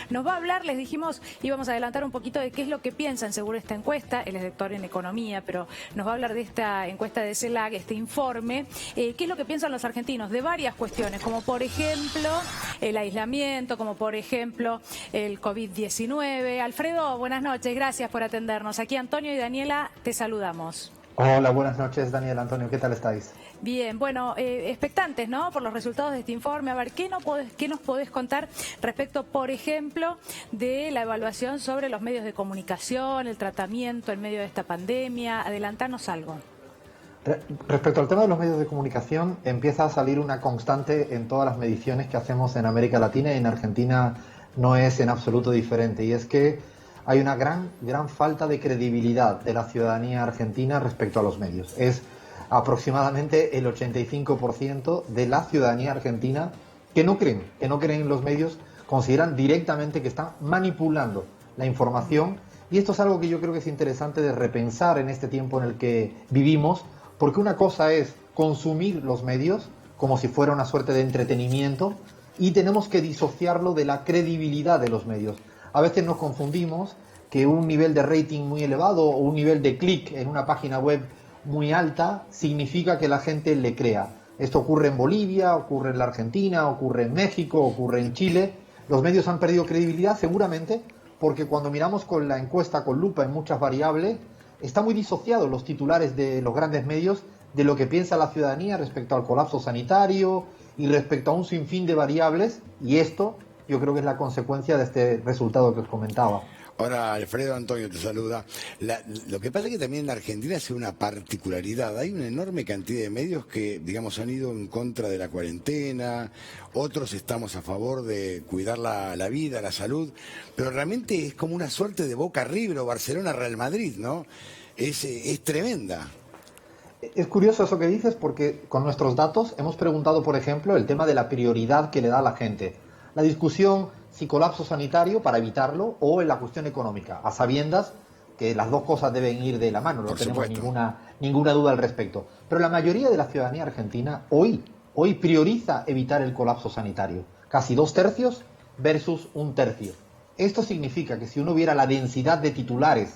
Nos va a hablar, les dijimos, íbamos a adelantar un poquito de qué es lo que piensan según esta encuesta. Él es doctor en economía, pero nos va a hablar de esta encuesta de CELAC, este informe. ¿Qué es lo que piensan los argentinos? De varias cuestiones, como por ejemplo el aislamiento, como por ejemplo el COVID-19. Alfredo, buenas noches, gracias por atendernos. Aquí Antonio y Daniela te saludamos. Hola, buenas noches, Daniel, Antonio, ¿qué tal estáis? Bien, bueno, expectantes, ¿no?, por los resultados de este informe. A ver, ¿qué nos podés contar respecto, por ejemplo, de la evaluación sobre los medios de comunicación, el tratamiento en medio de esta pandemia? Adelantanos algo. Respecto al tema de los medios de comunicación, empieza a salir una constante en todas las mediciones que hacemos en América Latina, y en Argentina no es en absoluto diferente, y es que hay una gran falta de credibilidad de la ciudadanía argentina respecto a los medios. Es aproximadamente el 85% de la ciudadanía argentina que no creen en los medios, consideran directamente que están manipulando la información, y esto es algo que yo creo que es interesante de repensar en este tiempo en el que vivimos, porque una cosa es consumir los medios como si fuera una suerte de entretenimiento, y tenemos que disociarlo de la credibilidad de los medios. A veces nos confundimos que un nivel de rating muy elevado o un nivel de clic en una página web muy alta significa que la gente le crea. Esto ocurre en Bolivia, ocurre en la Argentina, ocurre en México, ocurre en Chile. Los medios han perdido credibilidad seguramente porque cuando miramos con la encuesta con lupa en muchas variables, está muy disociados los titulares de los grandes medios de lo que piensa la ciudadanía respecto al colapso sanitario y respecto a un sinfín de variables, y esto yo creo que es la consecuencia de este resultado que os comentaba. Ahora, Alfredo, Antonio te saluda. Lo que pasa es que también en Argentina es una particularidad. Hay una enorme cantidad de medios que, digamos, han ido en contra de la cuarentena, otros estamos a favor de cuidar la vida, la salud, pero realmente es como una suerte de Boca River o Barcelona Real Madrid, ¿no? Es tremenda. Es curioso eso que dices, porque con nuestros datos hemos preguntado, por ejemplo, el tema de la prioridad que le da a la gente. La discusión si colapso sanitario para evitarlo o en la cuestión económica, a sabiendas que las dos cosas deben ir de la mano, no tenemos ninguna duda al respecto. Pero la mayoría de la ciudadanía argentina hoy prioriza evitar el colapso sanitario. Casi 2/3 versus 1/3. Esto significa que si uno viera la densidad de titulares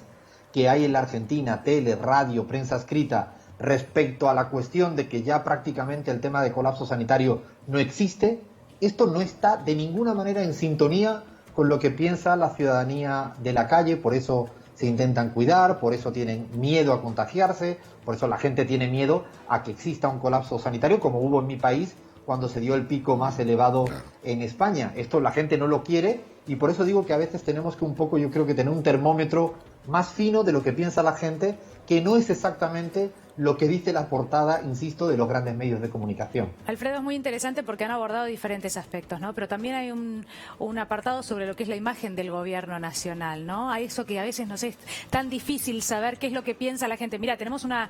que hay en la Argentina, tele, radio, prensa escrita, respecto a la cuestión de que ya prácticamente el tema de colapso sanitario no existe, esto no está de ninguna manera en sintonía con lo que piensa la ciudadanía de la calle. Por eso se intentan cuidar, por eso tienen miedo a contagiarse, por eso la gente tiene miedo a que exista un colapso sanitario, como hubo en mi país cuando se dio el pico más elevado en España. Esto la gente no lo quiere, y por eso digo que a veces tenemos que un poco, yo creo que tener un termómetro más fino de lo que piensa la gente, que no es exactamente lo que dice la portada, insisto, de los grandes medios de comunicación. Alfredo, es muy interesante porque han abordado diferentes aspectos, ¿no? Pero también hay un apartado sobre lo que es la imagen del gobierno nacional, ¿no? Hay eso que a veces nos es tan difícil saber qué es lo que piensa la gente. Mira, tenemos una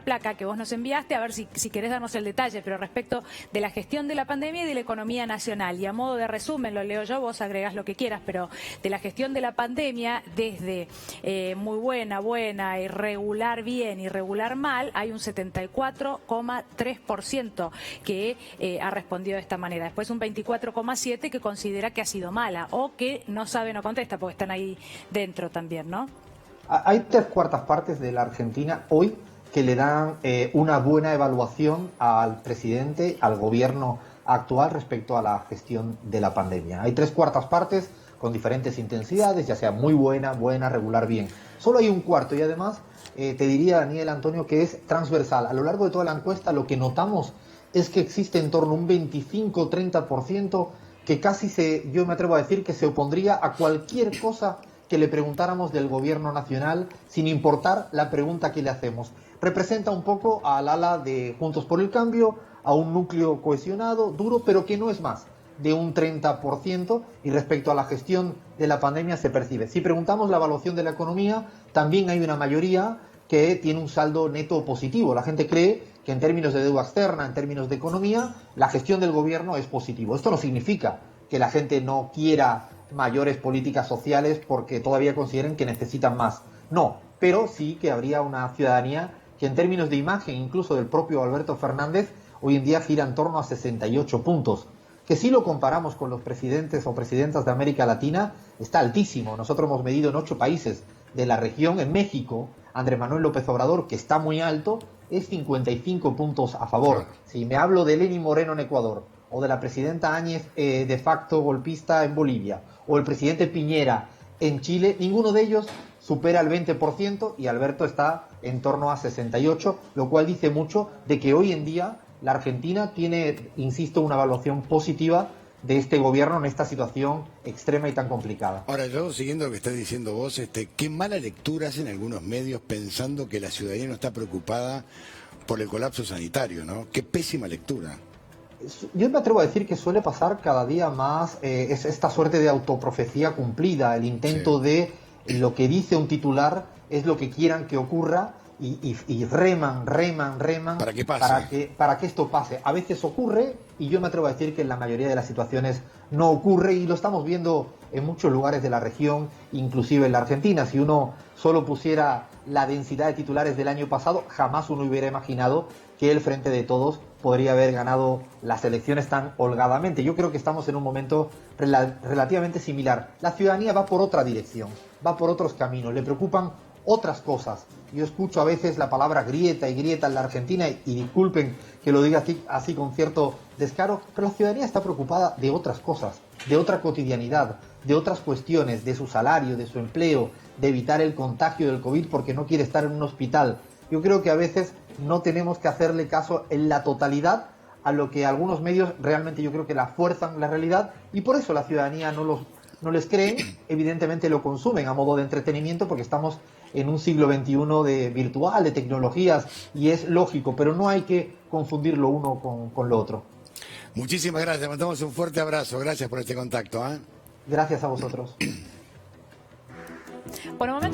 placa que vos nos enviaste, a ver si querés darnos el detalle, pero respecto de la gestión de la pandemia y de la economía nacional. Y a modo de resumen, lo leo yo, vos agregás lo que quieras, pero de la gestión de la pandemia, desde muy buena, irregular bien, irregular mal, hay un 74,3% que ha respondido de esta manera. Después un 24,7% que considera que ha sido mala o que no sabe, no contesta, porque están ahí dentro también, ¿no? Hay 3/4 partes de la Argentina hoy que le dan una buena evaluación al presidente, al gobierno actual respecto a la gestión de la pandemia. Hay 3/4 partes con diferentes intensidades, ya sea muy buena, regular, bien. Solo hay un cuarto, y además te diría, Daniel, Antonio, que es transversal. A lo largo de toda la encuesta lo que notamos es que existe en torno a un 25-30% que casi yo me atrevo a decir que se opondría a cualquier cosa que le preguntáramos del gobierno nacional, sin importar la pregunta que le hacemos. Representa un poco al ala de Juntos por el Cambio, a un núcleo cohesionado, duro, pero que no es más de un 30%, y respecto a la gestión de la pandemia se percibe. Si preguntamos la evaluación de la economía, también hay una mayoría que tiene un saldo neto positivo. La gente cree que en términos de deuda externa, en términos de economía, la gestión del gobierno es positivo. Esto no significa que la gente no quiera mayores políticas sociales porque todavía consideren que necesitan más. No, pero sí que habría una ciudadanía que en términos de imagen, incluso del propio Alberto Fernández, hoy en día gira en torno a 68 puntos. que si lo comparamos con los presidentes o presidentas de América Latina, está altísimo. Nosotros hemos medido en 8 países de la región. En México, Andrés Manuel López Obrador, que está muy alto, es 55 puntos a favor. Si me hablo de Lenín Moreno en Ecuador, o de la presidenta Áñez de facto golpista en Bolivia, o el presidente Piñera en Chile, ninguno de ellos supera el 20% y Alberto está en torno a 68%, lo cual dice mucho de que hoy en día la Argentina tiene, insisto, una evaluación positiva de este gobierno en esta situación extrema y tan complicada. Ahora, yo siguiendo lo que estás diciendo vos, qué mala lectura hacen algunos medios pensando que la ciudadanía no está preocupada por el colapso sanitario, ¿no? Qué pésima lectura. Yo me atrevo a decir que suele pasar cada día más es esta suerte de autoprofecía cumplida, el intento de lo que dice un titular es lo que quieran que ocurra y reman para que pase. para que esto pase. A veces ocurre y yo me atrevo a decir que en la mayoría de las situaciones no ocurre y lo estamos viendo en muchos lugares de la región, inclusive en la Argentina. Si uno solo pusiera la densidad de titulares del año pasado, jamás uno hubiera imaginado que el Frente de Todos podría haber ganado las elecciones tan holgadamente. Yo creo que estamos en un momento relativamente similar. La ciudadanía va por otra dirección, va por otros caminos, le preocupan otras cosas. Yo escucho a veces la palabra grieta en la Argentina y disculpen que lo diga así con cierto descaro, pero la ciudadanía está preocupada de otras cosas, de otra cotidianidad, de otras cuestiones, de su salario, de su empleo, de evitar el contagio del COVID porque no quiere estar en un hospital. Yo creo que a veces no tenemos que hacerle caso en la totalidad a lo que algunos medios realmente yo creo que la fuerzan la realidad y por eso la ciudadanía no les creen, evidentemente lo consumen a modo de entretenimiento porque estamos en un siglo XXI de virtual, de tecnologías y es lógico, pero no hay que confundir lo uno con lo otro. Muchísimas gracias, mandamos un fuerte abrazo, gracias por este contacto. Gracias a vosotros. Por el momento